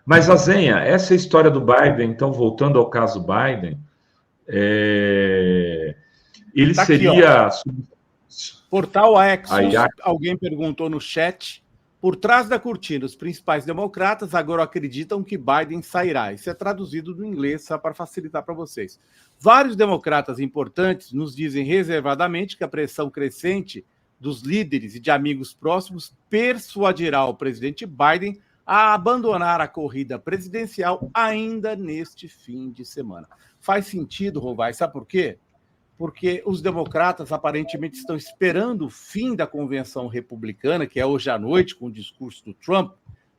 Mas, Azenha, essa história do Biden, então, voltando ao caso Biden, ele Tá aqui, seria... Portal Axios, alguém perguntou no chat, por trás da cortina, os principais democratas agora acreditam que Biden sairá. Isso é traduzido do inglês, só para facilitar para vocês. Vários democratas importantes nos dizem reservadamente que a pressão crescente dos líderes e de amigos próximos persuadirá o presidente Biden a abandonar a corrida presidencial ainda neste fim de semana. Faz sentido, Rovai, sabe por quê? Porque os democratas aparentemente estão esperando o fim da convenção republicana, que é hoje à noite, com o discurso do Trump,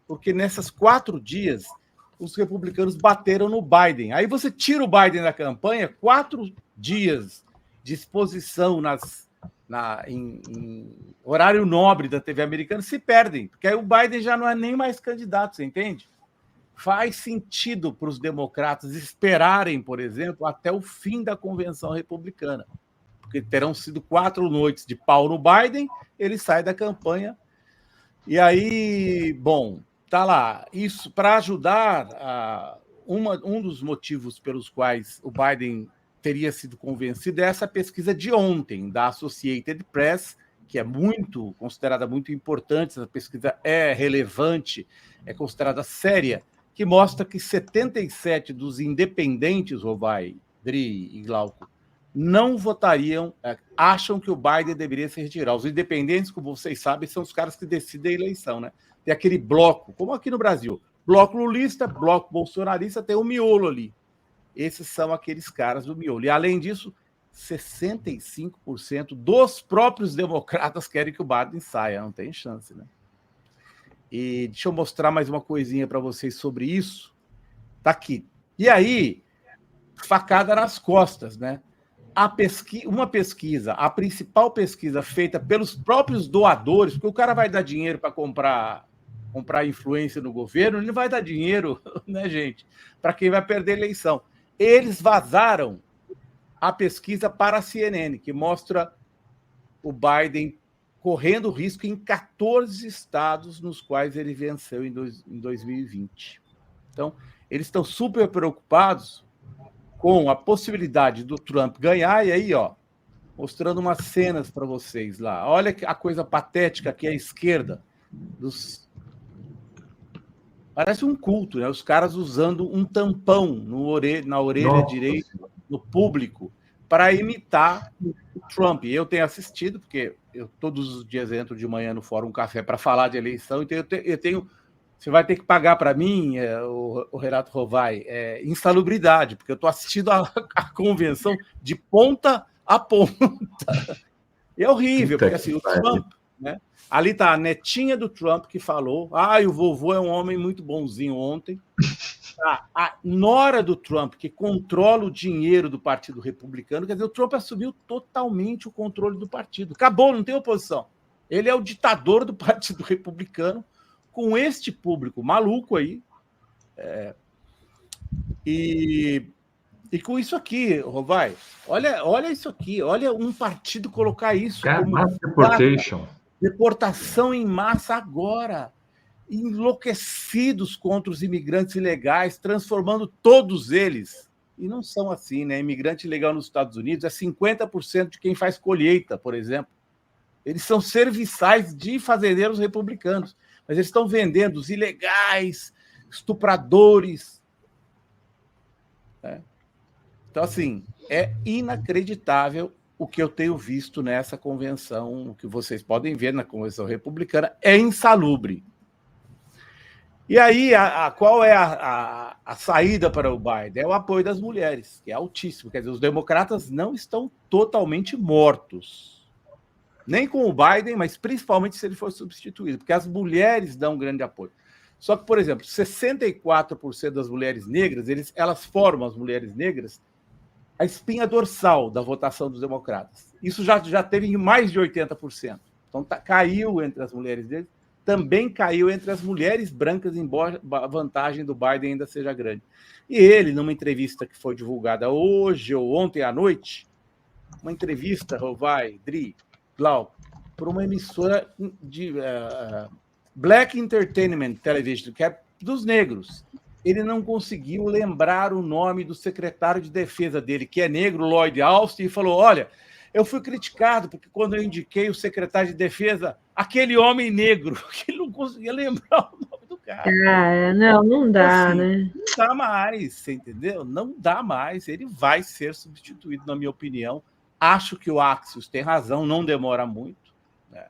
porque nesses 4 dias os republicanos bateram no Biden. Aí você tira o Biden da campanha, 4 dias de exposição em horário nobre da TV americana se perdem, porque aí o Biden já não é nem mais candidato, você entende? Faz sentido para os democratas esperarem, por exemplo, até o fim da convenção republicana, porque terão sido 4 noites de pau no Biden, ele sai da campanha. E aí, bom, tá lá. Isso para ajudar, um dos motivos pelos quais o Biden teria sido convencido é essa pesquisa de ontem, da Associated Press, que é considerada muito importante, essa pesquisa é relevante, é considerada séria, que mostra que 77 dos independentes, Rovai, Dri e Glauco, não votariam, acham que o Biden deveria se retirar. Os independentes, como vocês sabem, são os caras que decidem a eleição, né? Tem aquele bloco, como aqui no Brasil, bloco lulista, bloco bolsonarista, tem um miolo ali. Esses são aqueles caras do miolo. E, além disso, 65% dos próprios democratas querem que o Biden saia. Não tem chance, né? E deixa eu mostrar mais uma coisinha para vocês sobre isso. Tá aqui. E aí, facada nas costas, né? Uma pesquisa, a principal pesquisa feita pelos próprios doadores, porque o cara vai dar dinheiro para comprar influência no governo, ele não vai dar dinheiro, né, gente, para quem vai perder a eleição. Eles vazaram a pesquisa para a CNN, que mostra o Biden correndo risco em 14 estados nos quais ele venceu em 2020. Então, eles estão super preocupados com a possibilidade do Trump ganhar, e aí, ó, mostrando umas cenas para vocês lá. Olha a coisa patética que é a esquerda. Parece um culto, né? Os caras usando um tampão na orelha direita, no público, para imitar o Trump. Eu tenho assistido, porque eu todos os dias entro de manhã no Fórum Café para falar de eleição, então eu tenho... Você vai ter que pagar para mim, o Renato Rovai, insalubridade, porque eu estou assistindo a convenção de ponta a ponta. E é horrível, porque assim, o Trump, né? Ali está a netinha do Trump que falou, o vovô é um homem muito bonzinho ontem. A nora do Trump, que controla o dinheiro do Partido Republicano, quer dizer, o Trump assumiu totalmente o controle do partido. Acabou, não tem oposição. Ele é o ditador do Partido Republicano, com este público maluco aí, e com isso aqui, Rovai, olha isso aqui, olha um partido colocar isso como deportação em massa agora, enlouquecidos contra os imigrantes ilegais, transformando todos eles, e não são assim, né? Imigrante ilegal nos Estados Unidos é 50% de quem faz colheita, por exemplo. Eles são serviçais de fazendeiros republicanos, mas eles estão vendendo os ilegais, estupradores. Né? Então, assim, é inacreditável o que eu tenho visto nessa convenção, o que vocês podem ver na convenção republicana, é insalubre. E aí, qual é a saída para o Biden? É o apoio das mulheres, que é altíssimo. Quer dizer, os democratas não estão totalmente mortos. Nem com o Biden, mas principalmente se ele for substituído, porque as mulheres dão um grande apoio. Só que, por exemplo, 64% das mulheres negras, elas formam, as mulheres negras, a espinha dorsal da votação dos democratas. Isso já teve mais de 80%. Então, caiu entre as mulheres negras, também caiu entre as mulheres brancas, embora a vantagem do Biden ainda seja grande. E ele, numa entrevista que foi divulgada hoje ou ontem à noite, uma entrevista, Rovai, Dri, Glauco, por uma emissora de Black Entertainment Television, que é dos negros. Ele não conseguiu lembrar o nome do secretário de defesa dele, que é negro, Lloyd Austin, e falou: olha, eu fui criticado porque quando eu indiquei o secretário de defesa, aquele homem negro, que ele não conseguia lembrar o nome do cara. Não dá, assim, né? Não dá mais, você entendeu? Não dá mais. Ele vai ser substituído, na minha opinião. Acho que o Axios tem razão, não demora muito, né?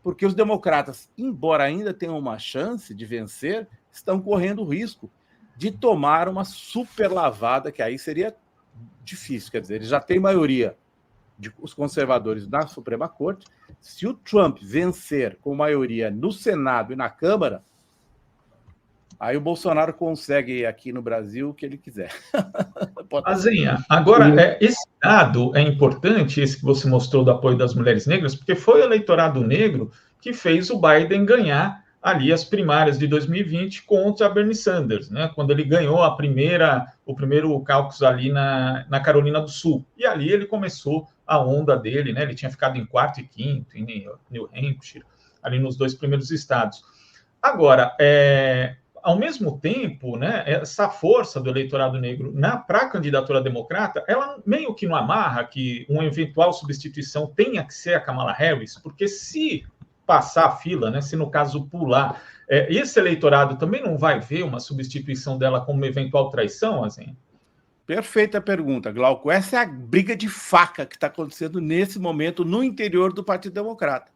Porque os democratas, embora ainda tenham uma chance de vencer, estão correndo o risco de tomar uma super lavada, que aí seria difícil. Quer dizer, eles já têm maioria os conservadores na Suprema Corte. Se o Trump vencer com maioria no Senado e na Câmara, aí o Bolsonaro consegue aqui no Brasil o que ele quiser. Azenha, agora, esse dado é importante, esse que você mostrou do apoio das mulheres negras, porque foi o eleitorado negro que fez o Biden ganhar ali as primárias de 2020 contra Bernie Sanders, né? Quando ele ganhou o primeiro caucus ali na Carolina do Sul. E ali ele começou a onda dele, né? Ele tinha ficado em quarto e quinto, em New Hampshire, ali nos 2 primeiros estados. Agora, ao mesmo tempo, né, essa força do eleitorado negro para a candidatura democrata, ela meio que não amarra que uma eventual substituição tenha que ser a Kamala Harris, porque se passar a fila, né, se no caso pular, esse eleitorado também não vai ver uma substituição dela como uma eventual traição, assim? Perfeita pergunta, Glauco. Essa é a briga de faca que está acontecendo nesse momento no interior do Partido Democrata.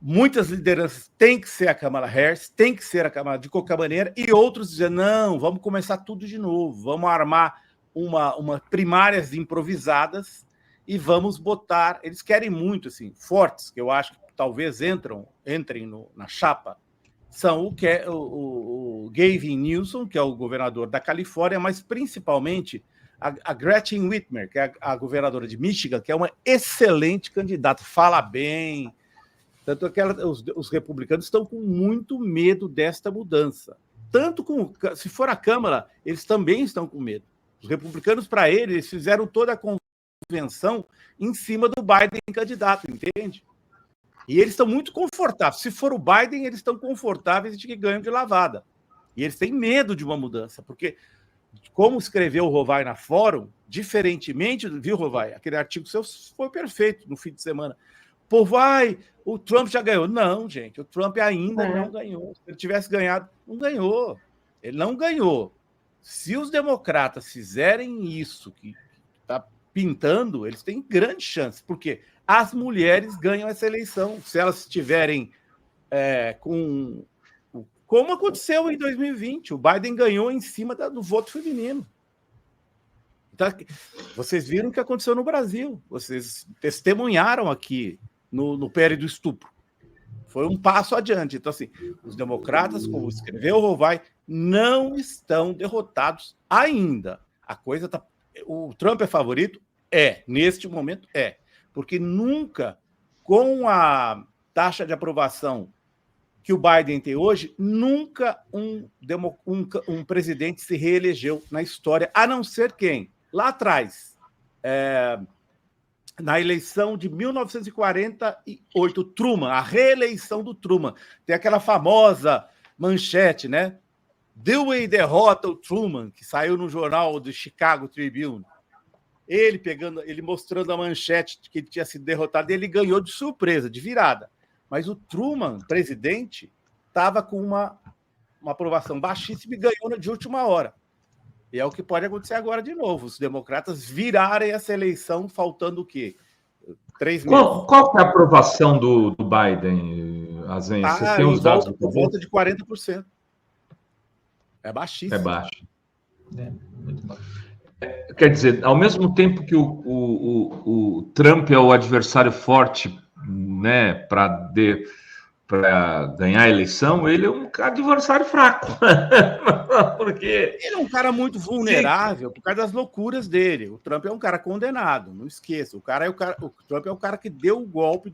Muitas lideranças têm que ser a Kamala Harris, tem que ser a Kamala de qualquer maneira, e outros dizem, não, vamos começar tudo de novo, vamos armar uma primárias improvisadas e vamos botar... Eles querem muito, assim, fortes, que eu acho que talvez entrem na chapa, são o Gavin Newsom, que é o governador da Califórnia, mas principalmente a Gretchen Whitmer, que é a governadora de Michigan, que é uma excelente candidata, fala bem. Tanto que os republicanos estão com muito medo desta mudança. Se for a Câmara, eles também estão com medo. Os republicanos, para eles fizeram toda a convenção em cima do Biden candidato, entende? E eles estão muito confortáveis. Se for o Biden, eles estão confortáveis de que ganham de lavada. E eles têm medo de uma mudança, porque, como escreveu o Rovai na Fórum, diferentemente, viu, Rovai? Aquele artigo seu foi perfeito no fim de semana. Pô, o Trump já ganhou. Não, gente, o Trump ainda não ganhou. Se ele tivesse ganhado, não ganhou. Ele não ganhou. Se os democratas fizerem isso que está pintando, eles têm grande chance, porque as mulheres ganham essa eleição. Se elas estiverem como aconteceu em 2020, o Biden ganhou em cima do voto feminino. Então, vocês viram o que aconteceu no Brasil. Vocês testemunharam aqui no pere do estupro. Foi um passo adiante. Então, assim, os democratas, como escreveu o Rovai, não estão derrotados ainda. A coisa tá... O Trump é favorito? Neste momento porque nunca, com a taxa de aprovação que o Biden tem hoje, nunca um presidente se reelegeu na história, a não ser quem? Lá atrás, na eleição de 1948, Truman, a reeleição do Truman. Tem aquela famosa manchete, né? Dewey derrota o Truman, que saiu no jornal do Chicago Tribune. Ele mostrando a manchete de que ele tinha sido derrotado, e ele ganhou de surpresa, de virada. Mas o Truman, presidente, estava com uma aprovação baixíssima e ganhou de última hora. E é o que pode acontecer agora de novo. Os democratas virarem essa eleição faltando o quê? 3 meses. Qual que é a aprovação do Biden, Azenha? Você tem os dados? Por volta de 40%. É baixíssimo. É baixo. Muito baixo. Quer dizer, ao mesmo tempo que o Trump é o adversário forte, né, para ganhar a eleição, ele é um adversário fraco. Porque ele é um cara muito vulnerável por causa das loucuras dele. O Trump é um cara condenado, não esqueça. O Trump é o cara que deu o golpe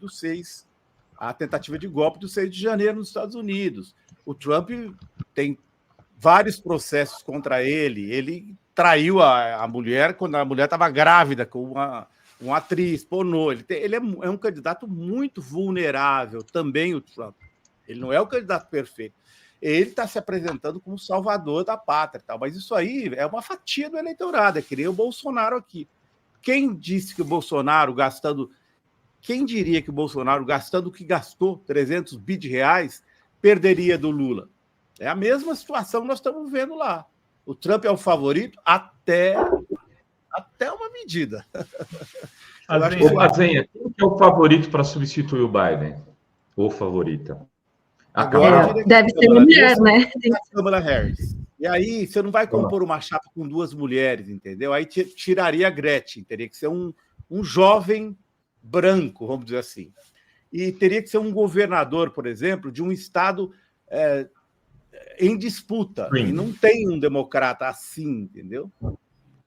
a tentativa de golpe do 6 de janeiro nos Estados Unidos. O Trump tem vários processos contra ele. Ele traiu a mulher quando a mulher estava grávida com uma atriz pornô. Ele é um candidato muito vulnerável também, o Trump. Ele não é o candidato perfeito. ele está se apresentando como salvador da pátria, tal. Mas isso aí é uma fatia do eleitorado, é que nem o Bolsonaro aqui. Quem disse que o Bolsonaro gastando... Quem diria que o Bolsonaro, gastando o que gastou, 300 bi de reais, perderia do Lula? É a mesma situação que nós estamos vendo lá. O Trump é o favorito até uma medida. Azenha, quem é o favorito para substituir o Biden? Ou favorita? Agora deve ser uma mulher, né? A Kamala Harris. E aí você não vai compor uma chapa com 2 mulheres, entendeu? Aí tiraria a Gretchen, teria que ser um jovem branco, vamos dizer assim. E teria que ser um governador, por exemplo, de um estado em disputa. Sim. E não tem um democrata assim, entendeu?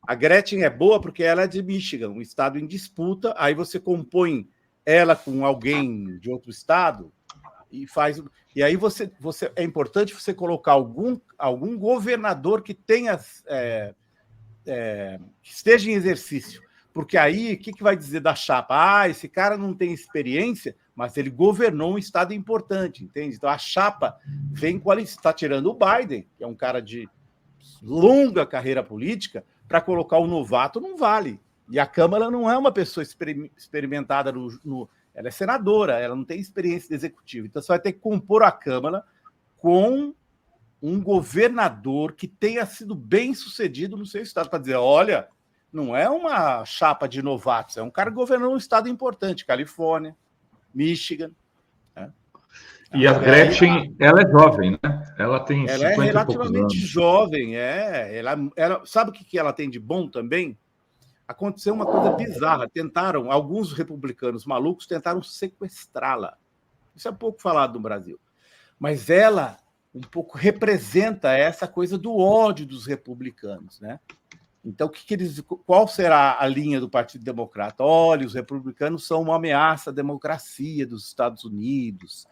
A Gretchen é boa porque ela é de Michigan, um estado em disputa, aí você compõe ela com alguém de outro estado e faz... E aí é importante você colocar algum governador que tenha que esteja em exercício. Porque aí, o que vai dizer da chapa? Ah, esse cara não tem experiência, mas ele governou um estado importante, entende? Então, a chapa vem está tirando o Biden, que é um cara de longa carreira política, para colocar o novato não vale. E a Câmara não é uma pessoa experimentada ela é senadora, ela não tem experiência de executivo. Então, você vai ter que compor a Câmara com um governador que tenha sido bem sucedido no seu estado, para dizer, olha, não é uma chapa de novatos, é um cara que governou um estado importante, Califórnia, Michigan. Né? E a Gretchen, ela é jovem, né? Ela tem 50 é e poucos relativamente anos. jovem, ela sabe o que ela tem de bom também? Aconteceu uma coisa bizarra. Alguns republicanos malucos tentaram sequestrá-la. Isso é pouco falado no Brasil. Mas ela um pouco representa essa coisa do ódio dos republicanos, né? Então, qual será a linha do Partido Democrata? Olha, os republicanos são uma ameaça à democracia dos Estados Unidos,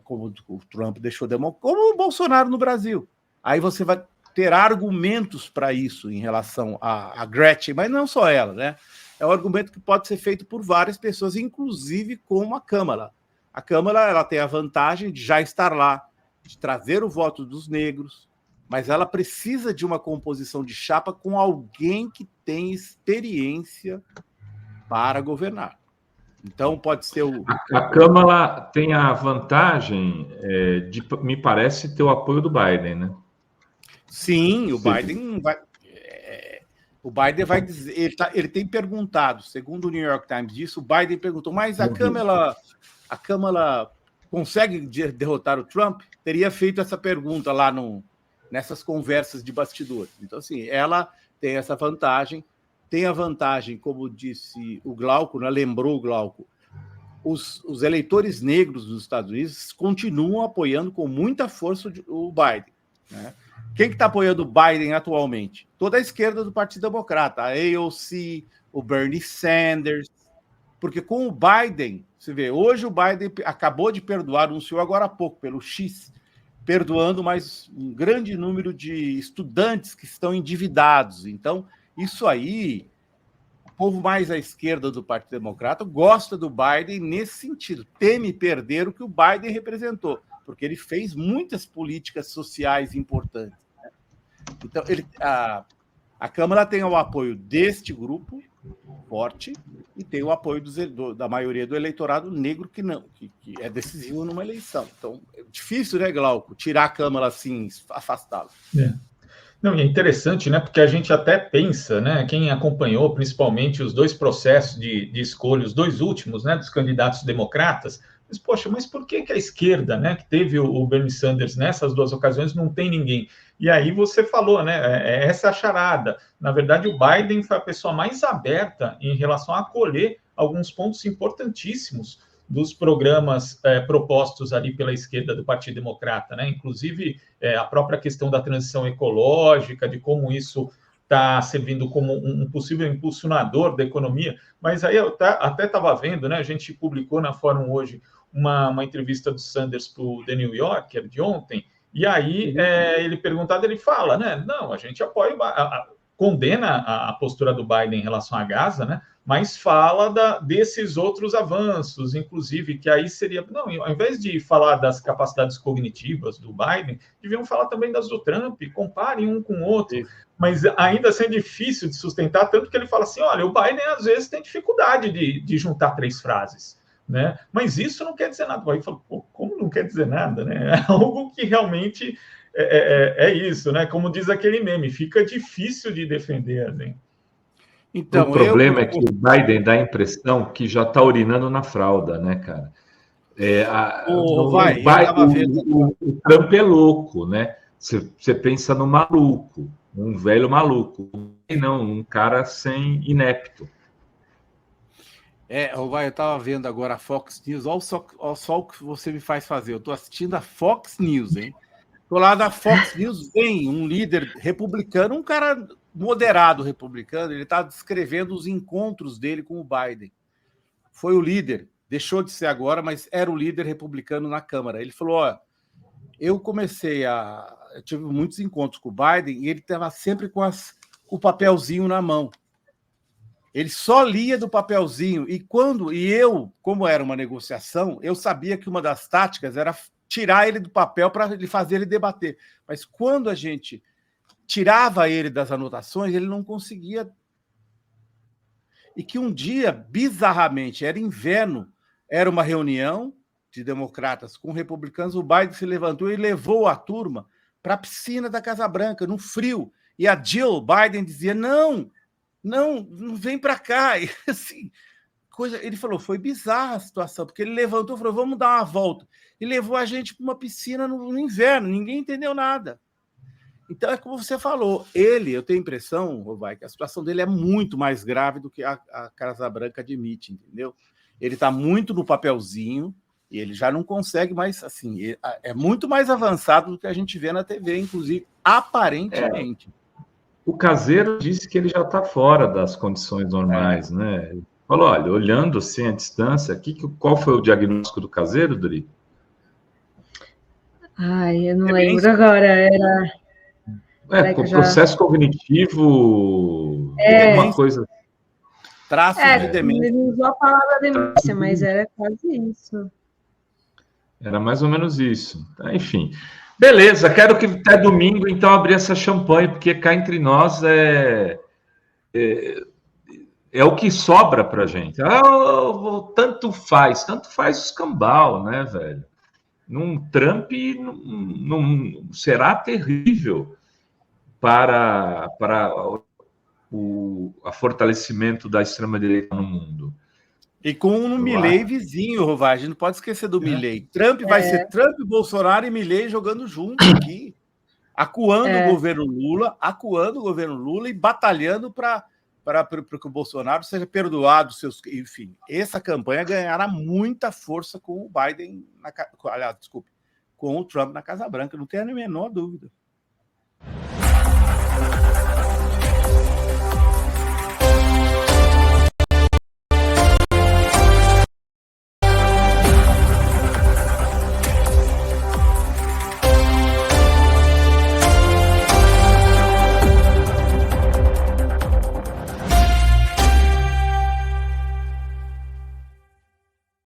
como o Trump deixou como o Bolsonaro no Brasil. Aí você vai ter argumentos para isso em relação a Gretchen, mas não só ela, né? É um argumento que pode ser feito por várias pessoas, inclusive como a Câmara. A Câmara ela tem a vantagem de já estar lá, de trazer o voto dos negros, mas ela precisa de uma composição de chapa com alguém que tem experiência para governar. Então, pode ser A Câmara tem a vantagem de, me parece, ter o apoio do Biden, né? Sim, o Biden vai... O Biden vai dizer... Ele tem perguntado, segundo o New York Times disso, o Biden perguntou, mas a Câmara consegue derrotar o Trump? Teria feito essa pergunta lá nessas conversas de bastidores. Então, assim, ela tem essa vantagem. Tem a vantagem, como disse o Glauco, né? Lembrou o Glauco, os eleitores negros dos Estados Unidos continuam apoiando com muita força o Biden. Né? Quem que está apoiando o Biden atualmente? Toda a esquerda do Partido Democrata, a AOC, o Bernie Sanders, porque com o Biden, você vê, hoje o Biden acabou de perdoar, anunciou agora há pouco, pelo X, perdoando mais um grande número de estudantes que estão endividados. Então, isso aí, o povo mais à esquerda do Partido Democrata gosta do Biden nesse sentido, teme perder o que o Biden representou, porque ele fez muitas políticas sociais importantes. Né? Então, a Câmara tem o apoio deste grupo forte e tem o apoio da maioria do eleitorado negro que é decisivo numa eleição. Então, é difícil, né, Glauco, tirar a Câmara assim, afastá-la. Não, e é interessante, né, porque a gente até pensa, né, quem acompanhou principalmente os 2 processos de escolha, os 2 últimos, né, dos candidatos democratas, mas, poxa, mas por que a esquerda, né, que teve o Bernie Sanders nessas 2 ocasiões, não tem ninguém? E aí você falou, né, essa é a charada. Na verdade, o Biden foi a pessoa mais aberta em relação a acolher alguns pontos importantíssimos dos programas propostos ali pela esquerda do Partido Democrata, né? Inclusive a própria questão da transição ecológica, de como isso está servindo como um possível impulsionador da economia. Mas aí eu até estava vendo, né? A gente publicou na Fórum hoje uma entrevista do Sanders para o The New Yorker de ontem, e aí ele perguntado, ele fala, né? Não, a gente apoia, condena a postura do Biden em relação a Gaza, né? mas fala desses outros avanços, inclusive, que aí seria... Não, ao invés de falar das capacidades cognitivas do Biden, deviam falar também das do Trump, comparem um com o outro. Isso. Mas ainda assim é difícil de sustentar, tanto que ele fala assim, olha, o Biden às vezes tem dificuldade de juntar 3 frases, né? Mas isso não quer dizer nada. O Biden fala, pô, como não quer dizer nada, né? É algo que realmente é isso, né? Como diz aquele meme, fica difícil de defender, assim. Então, o problema é que o Biden dá a impressão que já está urinando na fralda, né, cara? O Trump é louco, né? Você pensa no maluco, um velho maluco, e não um cara sem inepto. Eu estava vendo agora a Fox News, olha só o que você me faz fazer. Eu estou assistindo a Fox News, hein? Estou lá da Fox News, vem um líder republicano, um cara moderado republicano, ele está descrevendo os encontros dele com o Biden. Foi o líder, deixou de ser agora, mas era o líder republicano na Câmara. Ele falou, eu tive muitos encontros com o Biden e ele estava sempre com o papelzinho na mão. Ele só lia do papelzinho. E eu, como era uma negociação, eu sabia que uma das táticas era tirar ele do papel para ele fazer ele debater. Mas quando a gente tirava ele das anotações, ele não conseguia. E que um dia, bizarramente, era inverno, era uma reunião de democratas com republicanos, o Biden se levantou e levou a turma para a piscina da Casa Branca, no frio. E a Jill Biden dizia, não vem para cá. E, assim, ele falou, foi bizarra a situação, porque ele levantou e falou, vamos dar uma volta. E levou a gente para uma piscina no inverno, ninguém entendeu nada. Então, é como você falou, eu tenho a impressão, Rovai, que a situação dele é muito mais grave do que a Casa Branca admite, entendeu? Ele está muito no papelzinho e ele já não consegue mais, assim, é muito mais avançado do que a gente vê na TV, inclusive, aparentemente. O Caseiro disse que ele já está fora das condições normais, né? Ele falou, olha, olhando assim a distância, qual foi o diagnóstico do Caseiro, Dri? Ai, eu não lembro agora, com o processo cognitivo, alguma coisa. Traço de demência. Ele usou a palavra demência, mas era quase isso. Era mais ou menos isso. Enfim. Beleza, quero que até domingo, então, abrir essa champanhe, porque cá entre nós é o que sobra pra gente. Tanto faz o escambau, né, velho? Num Trump não será terrível para o fortalecimento da extrema-direita no mundo. E com um Milley vizinho, Rovai, a gente não pode esquecer do Milley. Trump vai ser Trump, Bolsonaro e Milley jogando junto aqui, acuando o governo Lula e batalhando para que o Bolsonaro seja perdoado. Enfim, essa campanha ganhará muita força com o Biden, com o Trump na Casa Branca, não tenho a menor dúvida.